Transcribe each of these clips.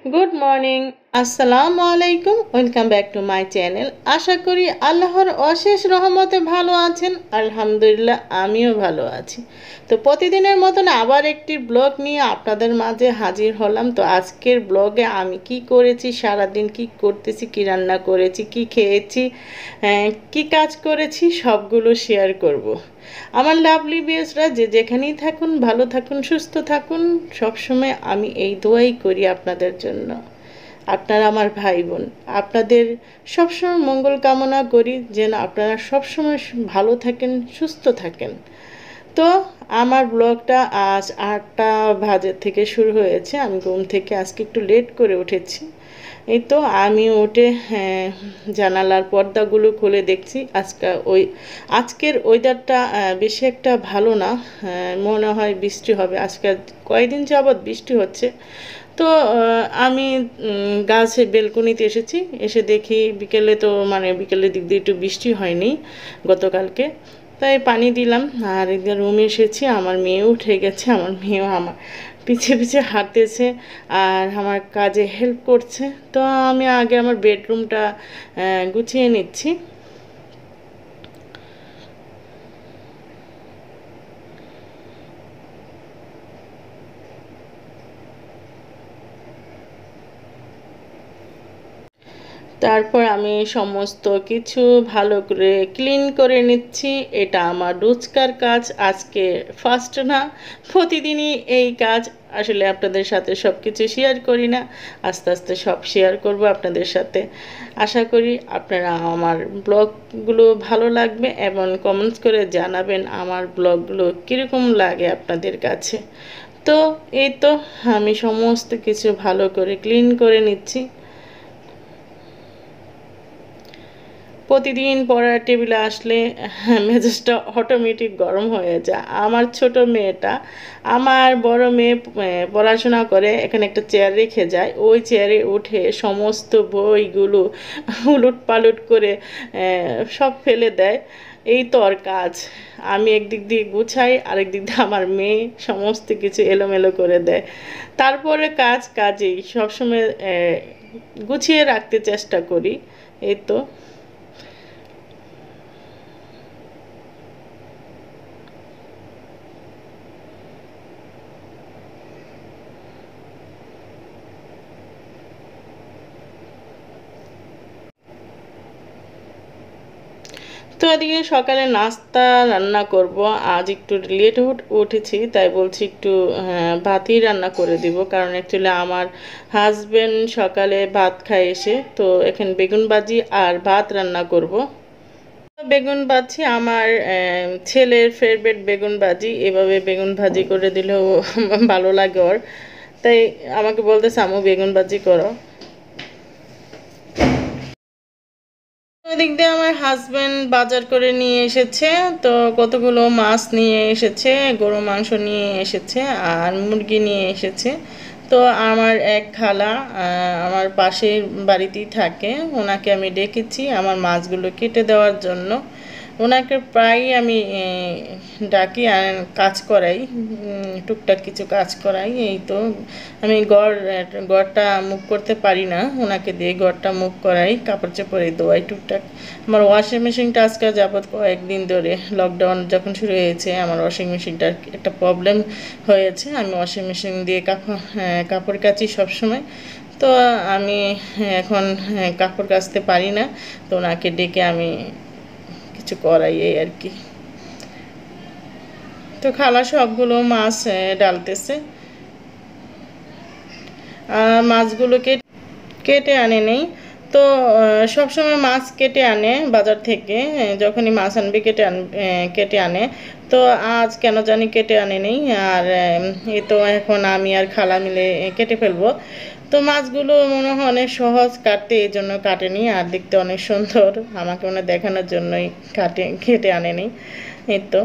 Good morning, আসসালামু আলাইকুম। Welcome back to my channel. আশা করি আল্লাহর অশেষ রহমতে ভালো আছেন। আলহামদুলিল্লাহ, আমিও ভালো আছি। তো প্রতিদিনের মতন আবার একটি ব্লগ নিয়ে আপনাদের মাঝে হাজির হলাম। তো আজকের ব্লগে আমি কি করেছি, সারাদিন কি করতেছি, কি রান্না করেছি, কি খেয়েছি, কি কাজ করেছি, সবগুলো শেয়ার করব। আমার লাভলি বিয়েসরা যে যেখানেই থাকুন, ভালো থাকুন, সুস্থ থাকুন। সবসময় আমি এই দোয়াই করি আপনাদের জন্য। আপনারা আমার ভাই বোন, আপনাদের সবসময় মঙ্গল কামনা করি, যেন আপনারা সবসময় ভালো থাকেন, সুস্থ থাকেন। তো আমার ব্লগটা আজ 8টা বাজে থেকে শুরু হয়েছে। আমি ঘুম থেকে আজকে একটু লেট করে উঠেছি। এই তো আমি উঠে জানালার পর্দাগুলো খুলে দেখছি। আজকের ওয়েদারটা বেশি একটা ভালো না। মনে হয় বৃষ্টি হবে। আজকাল কয়েকদিন যাবৎ বৃষ্টি হচ্ছে। তো আমি গাছে বেলকনিতে এসেছি। এসে দেখি বিকেলের দিক দিয়ে একটু বৃষ্টি হয়নি গতকালকে। তাই পানি দিলাম আর এদিকে রুমে এসেছি। আমার মেয়েও উঠে গেছে। আমার মেয়েও আমার পিছিয়ে পিছিয়ে হাঁটতেছে আর আমার কাজে হেল্প করছে। তো আমি আগে আমার বেডরুমটা গুছিয়ে নিচ্ছি। তারপর আমি সমস্ত কিছু ভালো করে ক্লিন করে নিচ্ছি। এটা আমার রোজকার কাজ, আজকে ফার্স্ট না, প্রতিদিনই এই কাজ। আসলে আপনাদের সাথে সব কিছু শেয়ার করি না, আস্তে আস্তে সব শেয়ার করব আপনাদের সাথে। আশা করি আপনারা আমার ব্লগগুলো ভালো লাগবে এবং কমেন্টস করে জানাবেন আমার ব্লগগুলো কীরকম লাগে আপনাদের কাছে। তো এই তো আমি সমস্ত কিছু ভালো করে ক্লিন করে নিচ্ছি। প্রতিদিন পড়ার টেবিলে আসলে মেজাজটা অটোমেটিক গরম হয়ে যায়। আমার ছোট মেয়েটা, আমার বড় মেয়ে পড়াশোনা করে, এখানে একটা চেয়ার রেখে যায়, ওই চেয়ারে উঠে সমস্ত বইগুলো উলট পালট করে সব ফেলে দেয়। এই তো ওর কাজ। আমি একদিক দিয়ে গুছাই, আরেক দিক দিয়ে আমার মেয়ে সমস্ত কিছু এলোমেলো করে দেয়। তারপরে কাজেই সবসময় গুছিয়ে রাখতে চেষ্টা করি। এই তো এদিকে সকালে নাস্তা রান্না করব। আজ একটু লেট উঠেছি, তাই বলছি একটু ভাতই রান্না করে দিব। কারণ অ্যাকচুয়ালি আমার হাজবেন্ড সকালে ভাত খায় এসে, তো এখন বেগুন ভাজি আর ভাত রান্না করব। বেগুন ভাজি আমার ছেলের ফেভারিট বেগুন ভাজি। এভাবে বেগুন ভাজি করে দিলেও ভালো লাগে ওর। তাই আমাকে বলতেছে, আম্মু বেগুন ভাজি করো। ওদিক দিয়ে আমার হাজব্যান্ড বাজার করে নিয়ে এসেছে। তো কতগুলো মাছ নিয়ে এসেছে, গরু মাংস নিয়ে এসেছে আর মুরগি নিয়ে এসেছে। তো আমার এক খালা আমার পাশের বাড়িতেই থাকে, ওনাকে আমি ডেকেছি আমার মাছগুলো কেটে দেওয়ার জন্য। ওনাকে প্রায়ই আমি ডাকি আর কাজ করাই, টুকটাক কিছু কাজ করাই। এই তো আমি ঘরটা মুভ করতে পারি না, ওনাকে দিয়ে ঘরটা মুভ করাই, কাপড় চোপড়ে ধোয়াই টুকটাক। আমার ওয়াশিং মেশিনটা আজকে যাবৎ কয়েকদিন ধরে, লকডাউন যখন শুরু হয়েছে, আমার ওয়াশিং মেশিনটার একটা প্রবলেম হয়েছে। আমি ওয়াশিং মেশিন দিয়ে কাপড় কাচি সবসময়। তো আমি এখন কাপড় কাচতে পারি না, তো ওনাকে ডেকে আমি কিছু করাই, এই আর কি। তো খালা সবগুলো মাছ ডালতেছে। মাছগুলোকে কেটে আনে নেই। তো সবসময় মাছ কেটে আনে বাজার থেকে, যখনই মাছ আনবে কেটে আনে। তো আজ কেন জানি কেটে আনে নেই। আর এই তো এখন আমি আর খালা মিলে কেটে ফেলবো। তো মাছগুলো মনে হয় অনেক সহজ কাটতে, এই জন্য কাটেনি। আর দেখতে অনেক সুন্দর, আমাকে মনে দেখানোর জন্যই কেটে আনে নেই। এই তো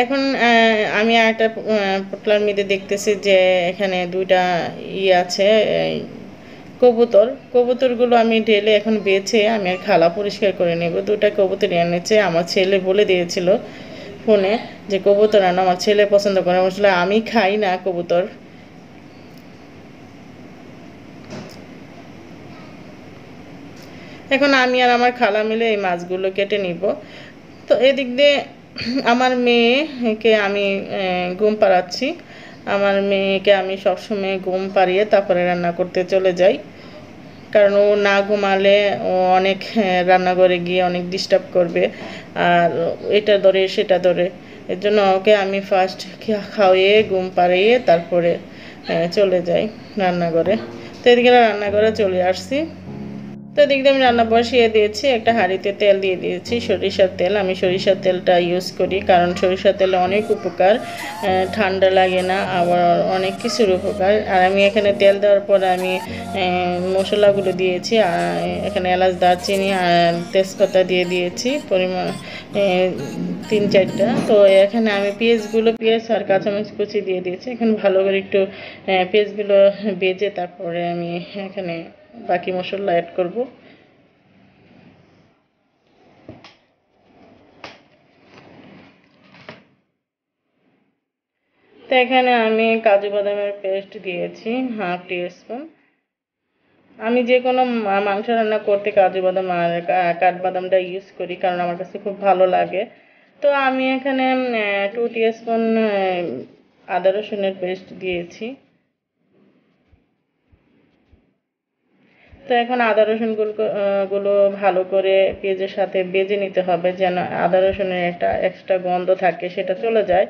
এখন আমি একটা পোটলার মধ্যে দেখতেছি যে এখানে দুইটা আছে, কবুতরগুলো আমি ঢেলে এখন বেছে আমি আর খালা পরিষ্কার করে নেব। দুটা কবুতর এনেছে, আমার ছেলে বলে দিয়েছিল ফোনে যে কবুতর আনো, আমার ছেলে পছন্দ করে, আসলে আমি খাই না কবুতর। এখন আমি আর আমার খালা মিলে এই মাছগুলো কেটে নিব। তো এদিক দিয়ে আমার মেয়েকে আমি ঘুম পাড়াচ্ছি। আমার মেয়েকে আমি সবসময় ঘুম পাড়িয়ে তারপরে রান্না করতে চলে যাই, কারণ ও না ঘুমালে ও অনেক রান্নাঘরে গিয়ে অনেক ডিস্টার্ব করবে, আর এটা ধরে সেটা ধরে। এর জন্য ওকে আমি ফার্স্ট খাওয়িয়ে ঘুম পাড়িয়ে তারপরে চলে যাই রান্নাঘরে। তো এদিকে রান্নাঘরে চলে আসছি। তো এদিক দিয়ে আমি রান্না বসিয়ে দিয়েছি, একটা হাঁড়িতে তেল দিয়ে দিয়েছি, সরিষার তেল। আমি সরিষার তেলটা ইউজ করি, কারণ সরিষার তেলে অনেক উপকার, ঠান্ডা লাগে না, আবার অনেক কিছুর উপকার। আর আমি এখানে তেল দেওয়ার পর আমি মশলাগুলো দিয়েছি, এখানে এলাচ, দারচিনি আর তেজপাতা দিয়ে দিয়েছি পরিমাণ 3-4টা। তো এখানে আমি পেঁয়াজ আর কাঁচামরিচ কুচি দিয়ে দিয়েছি। এখন ভালো করে একটু পেঁয়াজগুলো ভেজে তারপরে আমি এখানে বাকি মশলা অ্যাড করব। তো এখানে আমি কাজু বাদামের পেস্ট দিয়েছি 1/2 টিস্পুন। আমি যে কোনো মাংস রান্না করতে কাজু বাদাম আর কাঠবাদামটা ইউজ করি, কারণ আমার কাছে খুব ভালো লাগে। তো আমি এখানে 2 টিস্পুন আদা রসুনের পেস্ট দিয়েছি। তো এখন আদা রসুন গুলো ভালো করে পেঁয়াজের সাথে ভেজে নিতে হবে, যেন আদা রসুনের একটা এক্সট্রা গন্ধ থাকে সেটা চলে যায়।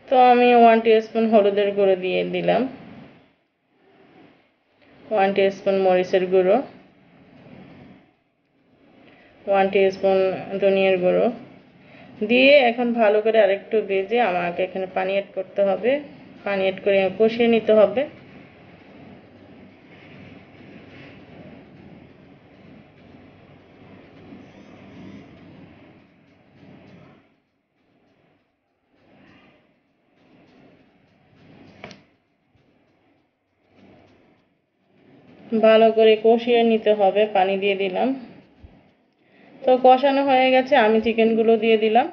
তো আমি 1 টিস্পুন হলুদের গুঁড়ো দিয়ে দিলাম, 1 টিস্পুন মরিচের গুঁড়ো, 1 টিস্পুন ধনিয়ার গুঁড়ো দিয়ে এখন ভালো করে আরেকটু ভেজে আমাকে এখানে পানি অ্যাড করতে হবে। পানি অ্যাড করে কষিয়ে নিতে হবে। ভালো করে কষিয়ে নিতে হবে, পানি দিয়ে দিলাম। তো কষানো হয়ে গেছে, আমি চিকেনগুলো দিয়ে দিলাম।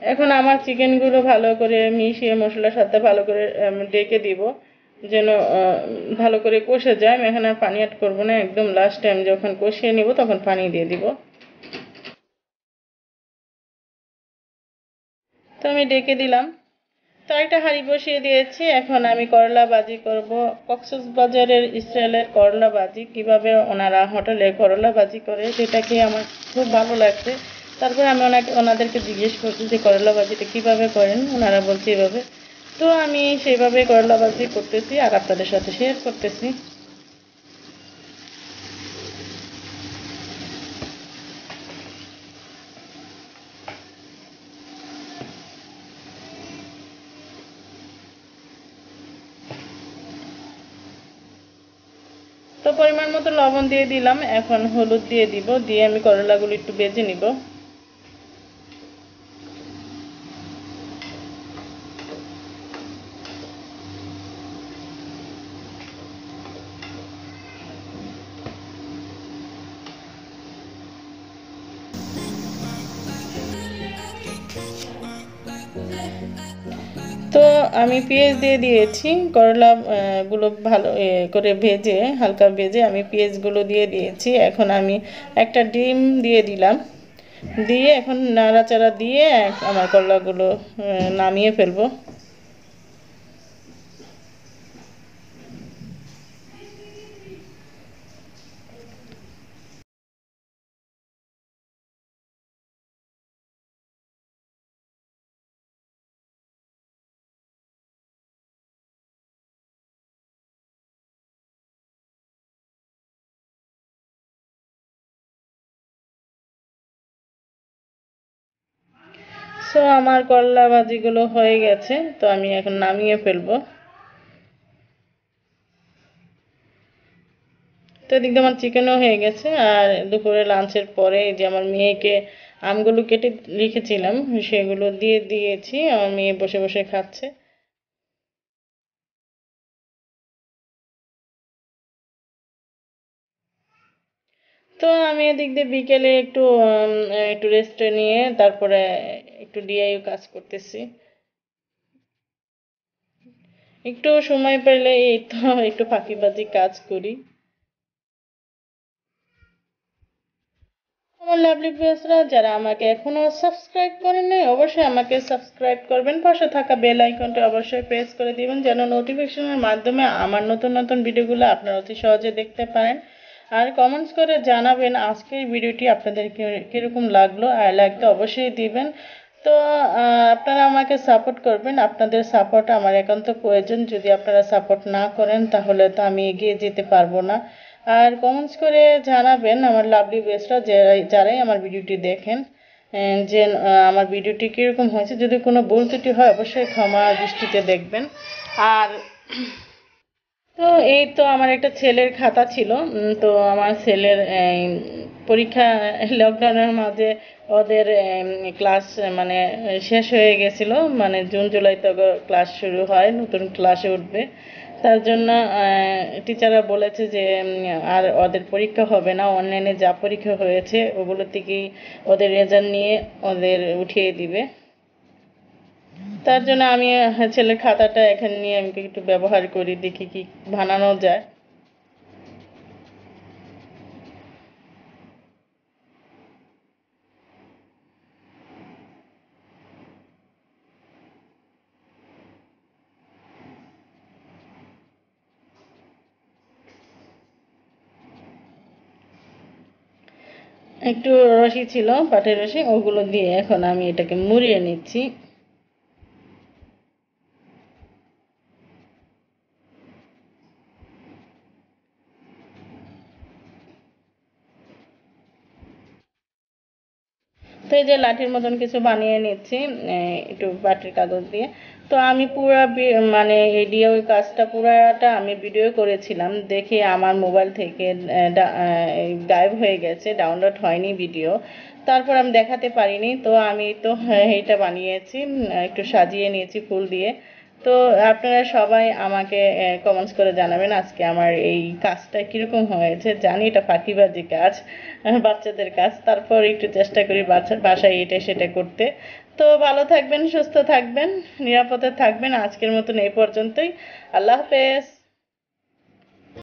এখন আমার চিকেনগুলো ভালো করে মিশিয়ে মশলার সাথে ভালো করে ডেকে দিব, যেন ভালো করে কষে যায়। আমি এখানে আর পানি অ্যাড করবো না, একদম লাস্ট টাইম যখন কষিয়ে নিব তখন পানি দিয়ে দিব। তো আমি ডেকে দিলাম। তো একটা হাঁড়ি বসিয়ে দিয়েছি, এখন আমি করলা ভাজি করব। কক্সবাজারের স্টাইলের করলা ভাজি, কিভাবে ওনারা হোটেলে করলা ভাজি করে সেটা খেয়ে আমার খুব ভালো লাগছে। তারপরে আমি ওনাদেরকে জিজ্ঞেস করছি যে করলা ভাজিটা কিভাবে করেন, ওনারা বলছে এভাবে। তো আমি সেইভাবে করলা ভাজি করতেছি আর আপনাদের সাথে শেয়ার করতেছি। তো পরিমাণ মতো লবণ দিয়ে দিলাম, এখন হলুদ দিয়ে দিব, দিয়ে আমি করলাগুলো একটু ভেজে নিব। তো আমি পেঁয়াজ দিয়ে দিয়েছি, করলা গুলো ভালো করে ভেজে, হালকা ভেজে আমি পেঁয়াজগুলো দিয়ে দিয়েছি। এখন আমি একটা ডিম দিয়ে দিলাম, দিয়ে এখন নাড়াচাড়া দিয়ে আমার করলাগুলো নামিয়ে ফেলবো। সো আমার করলা ভাজিগুলো হয়ে গেছে, তো আমি এখন নামিয়ে ফেলবো। তো তো এদিক দিয়ে আমার চিকেনও হয়ে গেছে। আর দুপুরে লাঞ্চের পরে এই যে আমার মেয়েকে আমগুলো কেটে রেখেছিলাম সেগুলো দিয়ে দিয়েছি, আমার মেয়ে বসে বসে খাচ্ছে। তো আমি এদিক দিয়ে বিকেলে একটু রেস্ট নিয়ে তারপরে একটু ডিআইও কাজ করতেছি। একটু সময় পেলে এই তো একটু ফাঁকিবাজি কাজ করি। আমার লাভলি ভিউয়ার্সরা, যারা আমাকে এখনো সাবস্ক্রাইব করেন নাই অবশ্যই আমাকে সাবস্ক্রাইব করবেন, পাশে থাকা বেল আইকনটি অবশ্যই প্রেস করে দিবেন যেন নোটিফিকেশনের মাধ্যমে আমার নতুন নতুন ভিডিওগুলো আপনারা অতি সহজে দেখতে পারেন। আর কমেন্টস করে জানাবেন আজকের ভিডিওটি আপনাদের কিরকম লাগলো, আর লাইক তো অবশ্যই দিবেন। তো আপনারা আমাকে সাপোর্ট করবেন, আপনাদের সাপোর্ট আমার একান্ত প্রয়োজন। যদি আপনারা সাপোর্ট না করেন তাহলে তো আমি এগিয়ে যেতে পারবো না। আর কমেন্টস করে জানাবেন আমার লাভলি বেস্টরা, যারাই আমার ভিডিওটি দেখেন, যে আমার ভিডিওটি কীরকম হয়েছে। যদি কোনো ভুল ত্রুটি হয় অবশ্যই ক্ষমা দৃষ্টিতে দেখবেন। আর তো এই তো আমার একটা ছেলের খাতা ছিল, তো আমার ছেলের পরীক্ষা লকডাউনের মাঝে ওদের ক্লাস মানে শেষ হয়ে গেছিল, মানে জুন জুলাইতে ক্লাস শুরু হয়, নতুন ক্লাসে উঠবে। তার জন্য টিচাররা বলেছে যে আর ওদের পরীক্ষা হবে না, অনলাইনে যা পরীক্ষা হয়েছে ওগুলো থেকেই ওদের রেজাল্ট নিয়ে ওদের উঠিয়ে দিবে। তার জন্য আমি ছেলের খাতাটা এখানে নিয়ে আমি একটু ব্যবহার করি, দেখি কি বানানো যায়। একটু রশি ছিল, পাটের রশি, ওগুলো দিয়ে এখন আমি এটাকে মুড়িয়ে নিচ্ছি। তো এই যে লাঠির মতন কিছু বানিয়ে নিচ্ছি একটু বাটির কাগজ দিয়ে। তো আমি পুরা মানে এই ডিআইওয়াই কাজটা পুরাটা আমি ভিডিও করেছিলাম, দেখে আমার মোবাইল থেকে গায়েব হয়ে গেছে, ডাউনলোড হয়নি ভিডিও। তারপর আমি দেখাতে পারিনি, তো আমি তো এইটা বানিয়েছি, একটু সাজিয়ে নিয়েছি ফুল দিয়ে। তো আপনারা সবাই আমাকে কমেন্টস করে জানাবেন আজকে আমার এই কাজটা কীরকম হয়েছে। জানি এটা ফাঁকিবাজি কাজ, বাচ্চাদের কাজ, তারপর একটু চেষ্টা করি বাসায় এটা সেটা করতে। তো ভালো থাকবেন, সুস্থ থাকবেন, নিরাপদে থাকবেন। আজকের মতন এই পর্যন্তই। আল্লাহ হাফেজ।